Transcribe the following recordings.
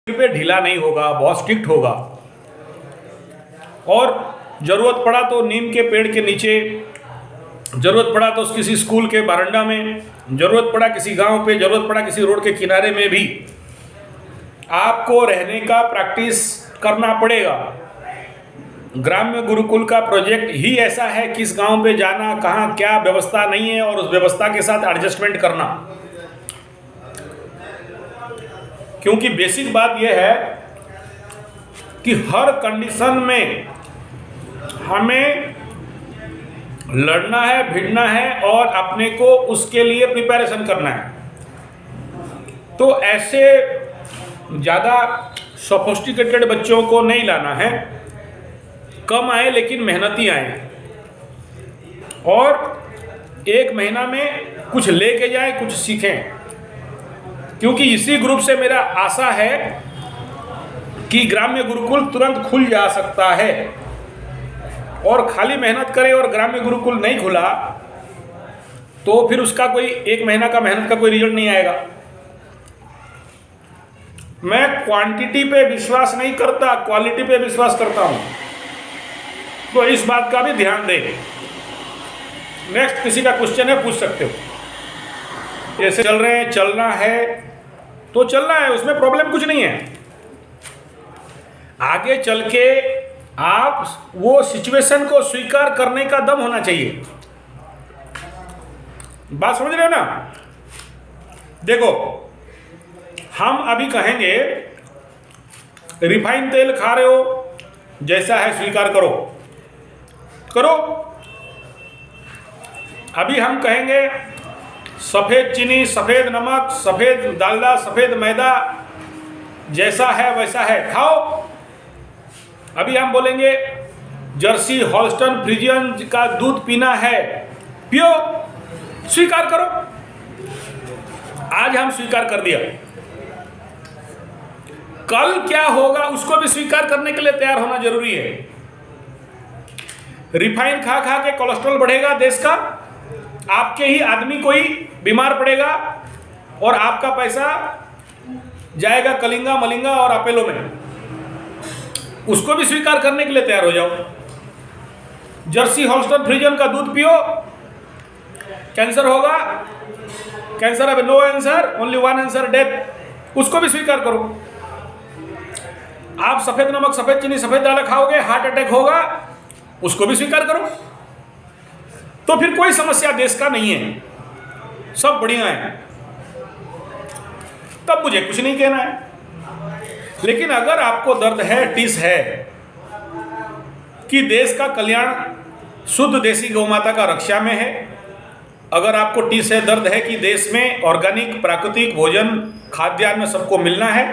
पे ढीला नहीं होगा, बहुत स्ट्रिक्ट होगा। और ज़रूरत पड़ा तो नीम के पेड़ के नीचे, ज़रूरत पड़ा तो किसी स्कूल के बरामदा में, ज़रूरत पड़ा किसी गांव पे, ज़रूरत पड़ा किसी रोड के किनारे में भी आपको रहने का प्रैक्टिस करना पड़ेगा। ग्राम्य गुरुकुल का प्रोजेक्ट ही ऐसा है कि इस गांव पे जाना, कहाँ क्या व्यवस्था नहीं है और उस व्यवस्था के साथ एडजस्टमेंट करना। क्योंकि बेसिक बात यह है कि हर कंडीशन में हमें लड़ना है, भिड़ना है और अपने को उसके लिए प्रिपरेशन करना है। तो ऐसे ज़्यादा सोफिस्टिकेटेड बच्चों को नहीं लाना है, कम आए लेकिन मेहनती आए और एक महीना में कुछ लेके जाए, कुछ सीखें। क्योंकि इसी ग्रुप से मेरा आशा है कि ग्राम्य गुरुकुल तुरंत खुल जा सकता है। और खाली मेहनत करे और ग्राम्य गुरुकुल नहीं खुला तो फिर उसका कोई एक महीना का मेहनत का कोई रिजल्ट नहीं आएगा। मैं क्वांटिटी पे विश्वास नहीं करता, क्वालिटी पे विश्वास करता हूं, तो इस बात का भी ध्यान दें। नेक्स्ट किसी का क्वेश्चन है, पूछ सकते हो। ऐसे चल रहे हैं, चलना है तो चलना है, उसमें प्रॉब्लम कुछ नहीं है। आगे चल के आप वो सिचुएशन को स्वीकार करने का दम होना चाहिए। बात समझ रहे हो ना? देखो, हम अभी कहेंगे रिफाइन तेल खा रहे हो, जैसा है स्वीकार करो, करो। अभी हम कहेंगे सफ़ेद चीनी, सफ़ेद नमक, सफ़ेद डालडा, सफ़ेद मैदा, जैसा है वैसा है, खाओ। अभी हम बोलेंगे जर्सी, हॉल्स्टन, फ्रीजियन का दूध पीना है, पियो, स्वीकार करो। आज हम स्वीकार कर दिया, कल क्या होगा उसको भी स्वीकार करने के लिए तैयार होना जरूरी है। रिफाइन खा खा के कोलेस्ट्रॉल बढ़ेगा देश का, आपके ही आदमी कोई बीमार पड़ेगा और आपका पैसा जाएगा कलिंगा, मलिंगा और अपेलो में। उसको भी स्वीकार करने के लिए तैयार हो जाओ। जर्सी, हॉल्स्टन, फ्रीजियन का दूध पियो, कैंसर होगा, कैंसर अब no answer, only one answer, death, उसको भी स्वीकार करो। आप सफेद नमक, सफेद चीनी, सफेद दाल खाओगे, हार्ट अटैक होगा, उसको भी स्वीकार करो। तो फिर कोई समस्या देश का नहीं है, सब बढ़िया है, तब मुझे कुछ नहीं कहना है। लेकिन अगर आपको दर्द है, टिस है कि देश का कल्याण शुद्ध देसी गौमाता का रक्षा में है, अगर आपको टिस है, दर्द है कि देश में ऑर्गेनिक प्राकृतिक भोजन, खाद्यान्न सबको मिलना है,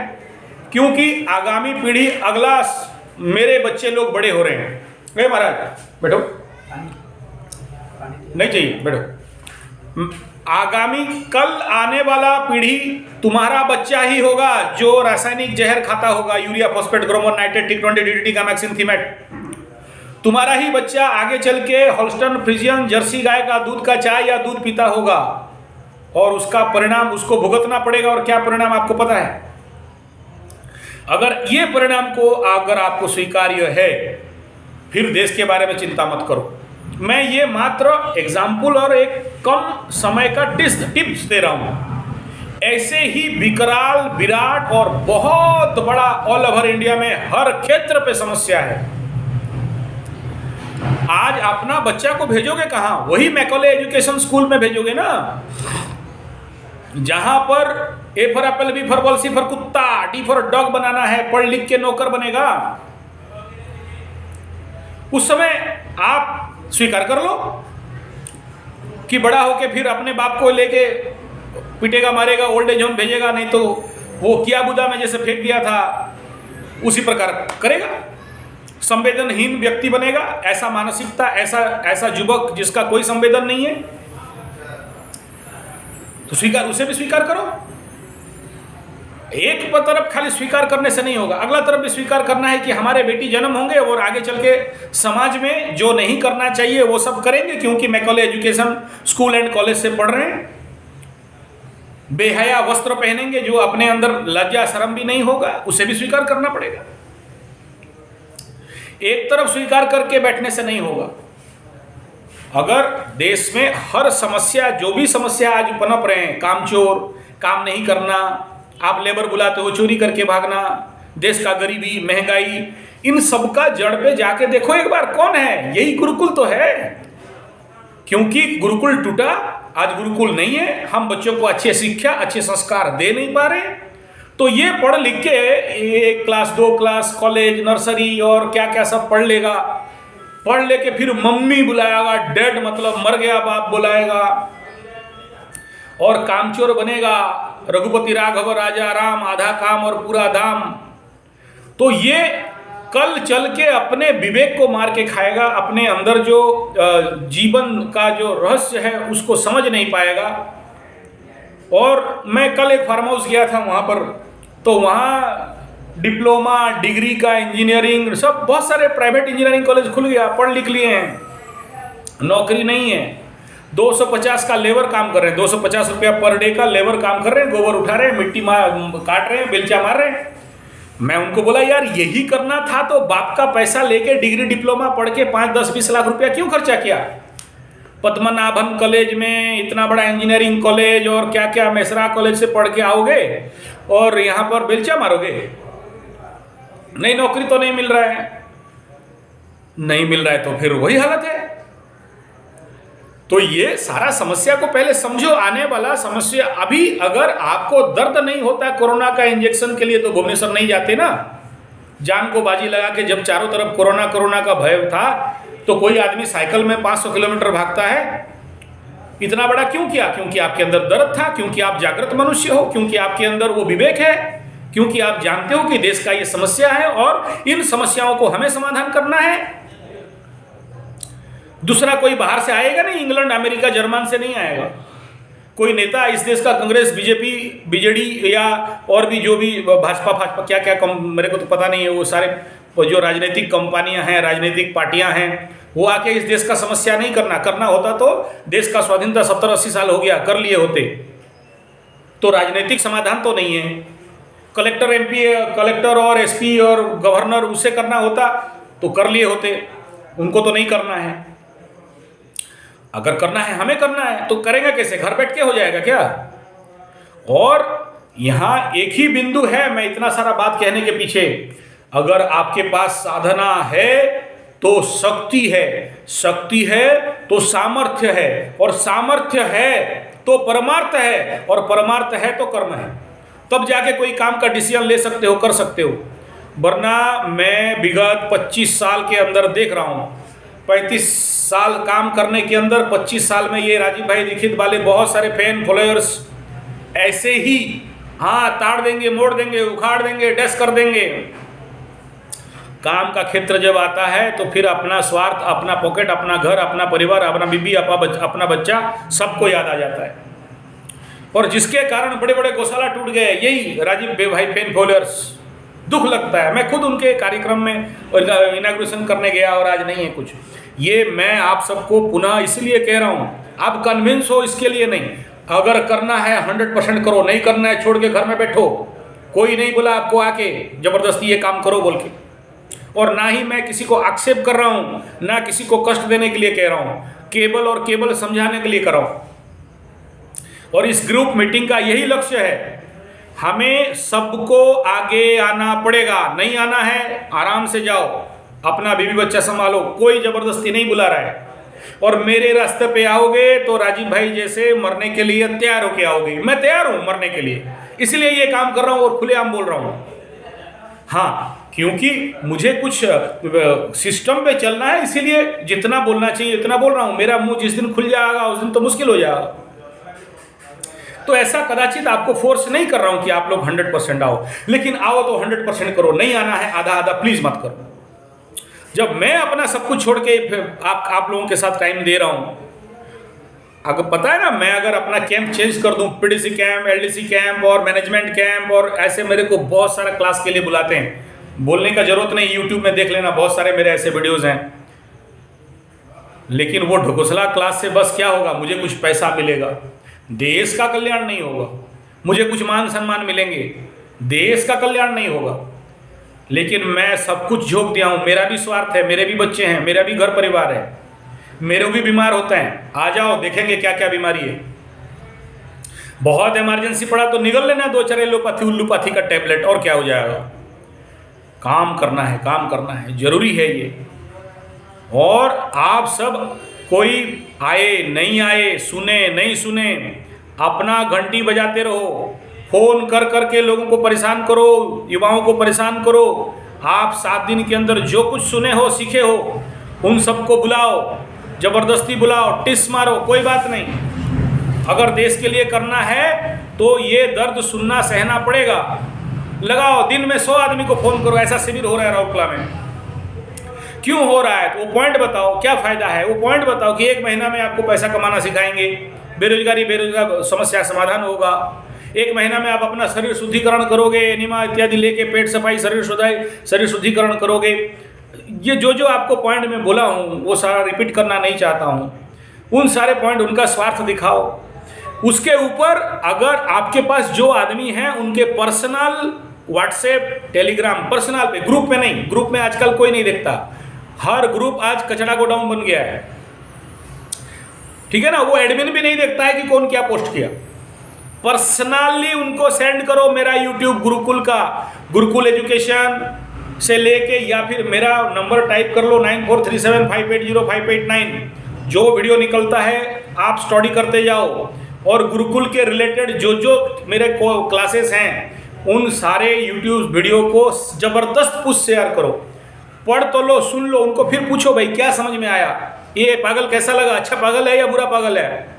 क्योंकि आगामी पीढ़ी, अगला मेरे बच्चे लोग बड़े हो रहे हैं। ए महाराज बैठो, नहीं चाहिए, बैठो। आगामी कल आने वाला पीढ़ी तुम्हारा बच्चा ही होगा जो रासायनिक जहर खाता होगा, urea, phosphate, Gromor, nitrate, T20, DDT, Gammexane, Thimet. तुम्हारा ही बच्चा आगे चल के हॉल्स्टन, फ्रीजियन, जर्सी गाय का दूध का चाय या दूध पीता होगा और उसका परिणाम उसको भुगतना पड़ेगा। और क्या परिणाम आपको पता है? अगर ये परिणाम को अगर आपको स्वीकार्य है, फिर देश के बारे में चिंता मत करो। मैं ये मात्र एग्जाम्पल और एक कम समय का टिप्स दे रहा हूं। ऐसे ही विकराल, विराट और बहुत बड़ा ऑल ओवर इंडिया में हर क्षेत्र पे समस्या है। आज अपना बच्चा को भेजोगे कहां? वही मैकॉले एजुकेशन स्कूल में भेजोगे ना, जहां पर A for apple, B for ball, C for कुत्ता, डी फॉर डॉग बनाना है, पढ़ लिख के नौकर बनेगा। उस समय आप स्वीकार कर लो कि बड़ा होके फिर अपने बाप को लेके पिटेगा, मारेगा, ओल्ड एज होम भेजेगा, नहीं तो वो किया बुदा में जैसे फेंक दिया था उसी प्रकार करेगा। संवेदनहीन व्यक्ति बनेगा, ऐसा मानसिकता, ऐसा युवक जिसका कोई संवेदन नहीं है, तो स्वीकार, उसे भी स्वीकार करो। एक तरफ खाली स्वीकार करने से नहीं होगा, अगला तरफ भी स्वीकार करना है कि हमारे बेटी जन्म होंगे और आगे चल के समाज में जो नहीं करना चाहिए वो सब करेंगे, क्योंकि Macaulay education school and college से पढ़ रहे हैं। बेहया वस्त्र पहनेंगे जो अपने अंदर लज्जा शर्म भी नहीं होगा, उसे भी स्वीकार करना पड़ेगा। एक तरफ स्वीकार करके बैठने से नहीं होगा। अगर देश में हर समस्या, जो भी समस्या आज पनप रहे हैं, कामचोर, काम नहीं करना, आप लेबर बुलाते हो चोरी करके भागना, देश का गरीबी, महंगाई, इन सब का जड़ पे जाके देखो एक बार, कौन है? यही गुरुकुल तो है। क्योंकि गुरुकुल टूटा, आज गुरुकुल नहीं है, हम बच्चों को अच्छी शिक्षा, अच्छे संस्कार दे नहीं पा रहे। तो ये पढ़ लिख के 1 क्लास 2 क्लास कॉलेज नर्सरी और क्या क्या सब पढ़ लेगा, पढ़ लेके फिर मम्मी बुलाएगा, डेड मतलब मर गया बाप बुलाएगा, और कामचोर बनेगा, रघुपति राघव राजा राम, आधा काम और पूरा धाम। तो ये कल चल के अपने विवेक को मार के खाएगा, अपने अंदर जो जीवन का जो रहस्य है उसको समझ नहीं पाएगा। और मैं कल एक फार्म हाउस गया था वहाँ पर, तो वहाँ डिप्लोमा, डिग्री का, इंजीनियरिंग, सब बहुत सारे प्राइवेट इंजीनियरिंग कॉलेज खुल गया, पढ़ लिख लिए हैं, नौकरी नहीं है। 250 का लेबर काम कर रहे हैं, 250 रुपया पर डे का लेबर काम कर रहे हैं, गोबर उठा रहे हैं, मिट्टी काट रहे हैं, बेलचा मार रहे हैं। मैं उनको बोला यार यही करना था तो बाप का पैसा लेके डिग्री डिप्लोमा पढ़ के 5, 10, 20 लाख रुपया क्यों खर्चा किया? पद्मनाभन कॉलेज में इतना बड़ा इंजीनियरिंग कॉलेज और क्या क्या मेसरा कॉलेज से पढ़ के आओगे और यहाँ पर बेलचा मारोगे? नहीं, नौकरी तो नहीं मिल रहा है, नहीं मिल रहा है तो फिर वही हालत है। तो ये सारा समस्या को पहले समझो, आने वाला समस्या। अभी अगर आपको दर्द नहीं होता कोरोना का इंजेक्शन के लिए तो भुवनेश्वर नहीं जाते ना, जान को बाजी लगा के। जब चारों तरफ कोरोना का भय था तो कोई आदमी साइकिल में 500 किलोमीटर भागता है। इतना बड़ा क्यों किया? क्योंकि आपके अंदर दर्द था, क्योंकि आप जागृत मनुष्य हो, क्योंकि आपके अंदर वो विवेक है, क्योंकि आप जानते हो कि देश का ये समस्या है और इन समस्याओं को हमें समाधान करना है। दूसरा कोई बाहर से आएगा नहीं, इंग्लैंड, अमेरिका, जर्मन से नहीं आएगा। कोई नेता इस देश का, कांग्रेस, बीजेपी, बीजेडी या और भी जो भी भाजपा क्या क्या मेरे को तो पता नहीं है, वो सारे जो राजनीतिक कंपनियां हैं, राजनीतिक पार्टियां हैं, वो आके इस देश का समस्या नहीं करना होता तो देश का स्वाधीनता 70-80 साल हो गया, कर लिए होते। तो राजनीतिक समाधान तो नहीं है। कलेक्टर, एमपी, कलेक्टर और एसपी और गवर्नर, उससे करना होता तो कर लिए होते, उनको तो नहीं करना है। अगर करना है, हमें करना है, तो करेंगे कैसे? घर बैठ के हो जाएगा क्या? और यहाँ एक ही बिंदु है, मैं इतना सारा बात कहने के पीछे, अगर आपके पास साधना है तो शक्ति है, शक्ति है तो सामर्थ्य है, और सामर्थ्य है तो परमार्थ है, और परमार्थ है तो कर्म है। तब जाके कोई काम का डिसीजन ले सकते हो, कर सकते हो। वरना मैं विगत 25 साल के अंदर देख रहा हूँ, 35 साल काम करने के अंदर 25 साल में ये राजीव भाई दीक्षित वाले बहुत सारे फैन फॉलोअर्स ऐसे ही ताड़ देंगे, मोड़ देंगे, उखाड़ देंगे, डैश कर देंगे। काम का क्षेत्र जब आता है तो फिर अपना स्वार्थ, अपना पॉकेट, अपना घर, अपना परिवार, अपना बीबी, अपना बच्चा, सबको याद आ जाता है। और जिसके कारण बड़े बड़े गौशाला टूट गए, यही राजीव भाई फैन फॉलोअर्स। दुख लगता है। मैं खुद उनके कार्यक्रम में इनाग्रेशन करने गया और आज नहीं है कुछ। ये मैं आप सबको पुनः इसलिए कह रहा हूँ, आप कन्विंस हो, इसके लिए नहीं। अगर करना है 100% करो, नहीं करना है छोड़ के घर में बैठो। कोई नहीं बोला आपको आके जबरदस्ती ये काम करो बोल के। और ना ही मैं किसी को आक्षेप कर रहा हूँ, ना किसी को कष्ट देने के लिए कह रहा हूँ, केवल समझाने के लिए कर रहा हूँ। और इस ग्रुप मीटिंग का यही लक्ष्य है, हमें सबको आगे आना पड़ेगा। नहीं आना है, आराम से जाओ, अपना बीवी बच्चा संभालो, कोई जबरदस्ती नहीं बुला रहा है। और मेरे रास्ते पे आओगे तो राजीव भाई जैसे मरने के लिए तैयार होके आओगे। मैं तैयार हूँ मरने के लिए, इसलिए ये काम कर रहा हूँ और खुलेआम बोल रहा हूँ। हाँ, क्योंकि मुझे कुछ सिस्टम पे चलना है, इसीलिए जितना बोलना चाहिए उतना बोल रहा हूँ। मेरा मुंह जिस दिन खुल जाएगा उस दिन तो मुश्किल हो जाएगा। तो ऐसा कदाचित आपको फोर्स नहीं कर रहा हूं कि आप लोग 100% आओ, लेकिन आओ तो 100% करो। नहीं आना है आधा आधा प्लीज मत करो। जब मैं अपना सब कुछ छोड़ के आप लोगों के साथ टाइम दे रहा हूं, अगर पता है ना, मैं अगर अपना कैंप चेंज कर दूं, पीडीसी कैंप, एलडीसी कैंप और मैनेजमेंट कैंप, और ऐसे मेरे को बहुत सारा क्लास के लिए बुलाते हैं। बोलने का जरूरत नहीं, यूट्यूब में देख लेना, बहुत सारे मेरे ऐसे वीडियोज हैं। लेकिन वो ढकोसला क्लास से बस क्या होगा, मुझे कुछ पैसा मिलेगा, देश का कल्याण नहीं होगा। मुझे कुछ मान सम्मान मिलेंगे, देश का कल्याण नहीं होगा। लेकिन मैं सब कुछ झोंक दिया हूँ, मेरा भी स्वार्थ है, मेरे भी बच्चे हैं, मेरा भी घर परिवार है, मेरे भी बीमार होते हैं। आ जाओ, देखेंगे क्या क्या बीमारी है। बहुत इमरजेंसी पड़ा तो निगल लेना 2-4 एलोपैथी उल्लूपैथी का टैबलेट, और क्या हो जाएगा। काम करना है, काम करना है, जरूरी है ये। और आप सब कोई आए नहीं आए, सुने नहीं सुने, अपना घंटी बजाते रहो, फोन कर करके लोगों को परेशान करो, युवाओं को परेशान करो। आप 7 दिन के अंदर जो कुछ सुने हो, सीखे हो, उन सबको बुलाओ, जबरदस्ती बुलाओ, टिस मारो, कोई बात नहीं। अगर देश के लिए करना है तो ये दर्द सुनना सहना पड़ेगा। लगाओ, दिन में 100 आदमी को फोन करो। ऐसा शिविर हो रहा है राउरकेला में, क्यों हो रहा है? तो वो पॉइंट बताओ, क्या फायदा है? वो पॉइंट बताओ कि 1 महीना में आपको पैसा कमाना सिखाएंगे, बेरोजगार समस्या समाधान होगा। 1 महीना में आप अपना शरीर शुद्धिकरण करोगे, एनिमा इत्यादि लेके, पेट सफाई, शरीर शुद्धिकरण करोगे। ये जो आपको पॉइंट में बोला हूँ वो सारा रिपीट करना नहीं चाहता हूँ। उन सारे पॉइंट, उनका स्वार्थ दिखाओ। उसके ऊपर अगर आपके पास जो आदमी हैं उनके पर्सनल व्हाट्सएप, टेलीग्राम, पर्सनल पे, ग्रुप में नहीं। ग्रुप में आजकल कोई नहीं देखता, हर ग्रुप आज कचड़ा गोडाउन बन गया है, ठीक है ना। वो एडमिन भी नहीं देखता है कि कौन क्या पोस्ट किया। पर्सनली उनको सेंड करो। मेरा यूट्यूब गुरुकुल का, गुरुकुल एजुकेशन से लेके, या फिर मेरा नंबर टाइप कर लो 9437580589। जो वीडियो निकलता है आप स्टडी करते जाओ, और गुरुकुल के रिलेटेड जो मेरे क्लासेस हैं उन सारे यूट्यूब वीडियो को ज़बरदस्त पुश शेयर करो। पढ़ तो लो, सुन लो, उनको फिर पूछो भाई क्या समझ में आया, ये पागल कैसा लगा, अच्छा पागल है या बुरा पागल है।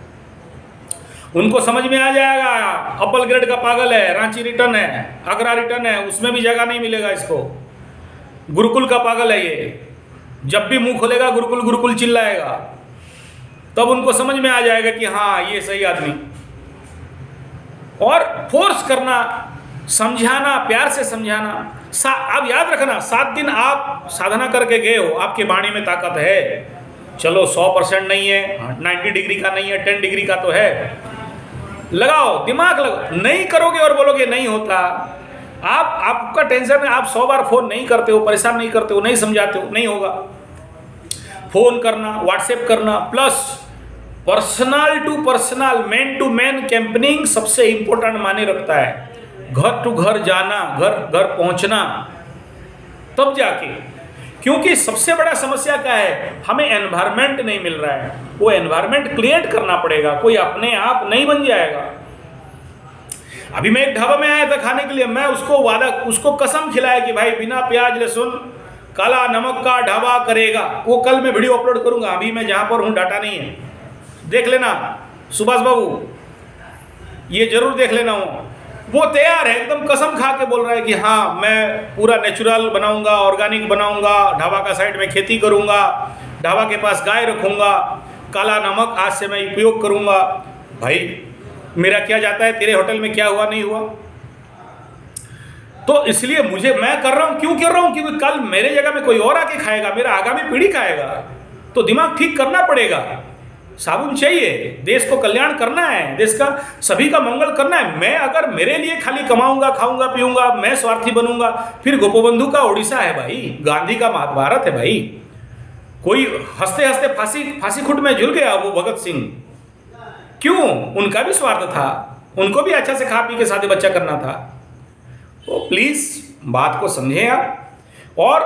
उनको समझ में आ जाएगा। अप्पल ग्रेड का पागल है, रांची रिटर्न है, आगरा रिटर्न है, उसमें भी जगह नहीं मिलेगा इसको। गुरुकुल का पागल है ये, जब भी मुंह खोलेगा गुरुकुल गुरुकुल चिल्लाएगा, तब उनको समझ में आ जाएगा कि हाँ ये सही आदमी। और फोर्स करना, समझाना, प्यार से समझाना। अब याद रखना, 7 दिन आप साधना करके गए हो, आपके वाणी में ताकत है। चलो 100% नहीं है, 90 डिग्री का नहीं है, 10 डिग्री का तो है। लगाओ, दिमाग लगाओ। नहीं करोगे और बोलोगे नहीं होता। आपका टेंशन है, आप 100 बार फोन नहीं करते हो, परेशान नहीं करते हो, नहीं समझाते हो, नहीं होगा। फोन करना, व्हाट्सएप करना, plus personal to personal, man to man campaigning सबसे इंपॉर्टेंट माने रखता है। घर टू घर जाना, घर घर पहुंचना, तब जाके। क्योंकि सबसे बड़ा समस्या क्या है, हमें एनवायरनमेंट नहीं मिल रहा है। वो एनवायरनमेंट क्रिएट करना पड़ेगा, कोई अपने आप नहीं बन जाएगा। अभी मैं एक ढाबा में आया था खाने के लिए, मैं उसको कसम खिलाया कि भाई बिना प्याज लहसुन काला नमक का ढाबा करेगा। वो कल मैं वीडियो अपलोड करूंगा। अभी मैं जहां पर हूं डाटा नहीं है, देख लेना सुभाष बाबू, ये जरूर देख लेना। वो तैयार है, एकदम कसम खा के बोल रहा है कि हाँ मैं पूरा नेचुरल बनाऊंगा, ऑर्गेनिक बनाऊंगा, ढाबा का साइड में खेती करूंगा, ढाबा के पास गाय रखूंगा, काला नमक आज से मैं उपयोग करूंगा। भाई मेरा क्या जाता है, तेरे होटल में क्या हुआ नहीं हुआ। तो इसलिए मैं कर रहा हूं। क्यों कर रहा हूं? क्योंकि कल मेरे जगह में कोई और आके खाएगा, मेरा आगामी पीढ़ी खाएगा, तो दिमाग ठीक करना पड़ेगा। साबुन चाहिए, देश को कल्याण करना है, देश का सभी का मंगल करना है। मैं अगर मेरे लिए खाली कमाऊंगा, खाऊंगा, पीऊंगा, मैं स्वार्थी बनूंगा, फिर गोपबंधु का ओडिशा है भाई, गांधी का महाभारत है भाई। कोई हंसते हंसते फांसी खुट में झूल गया, वो भगत सिंह। क्यों? उनका भी स्वार्थ था, उनको भी अच्छा से खा पी के शादी बच्चा करना था। तो प्लीज बात को समझें आप। और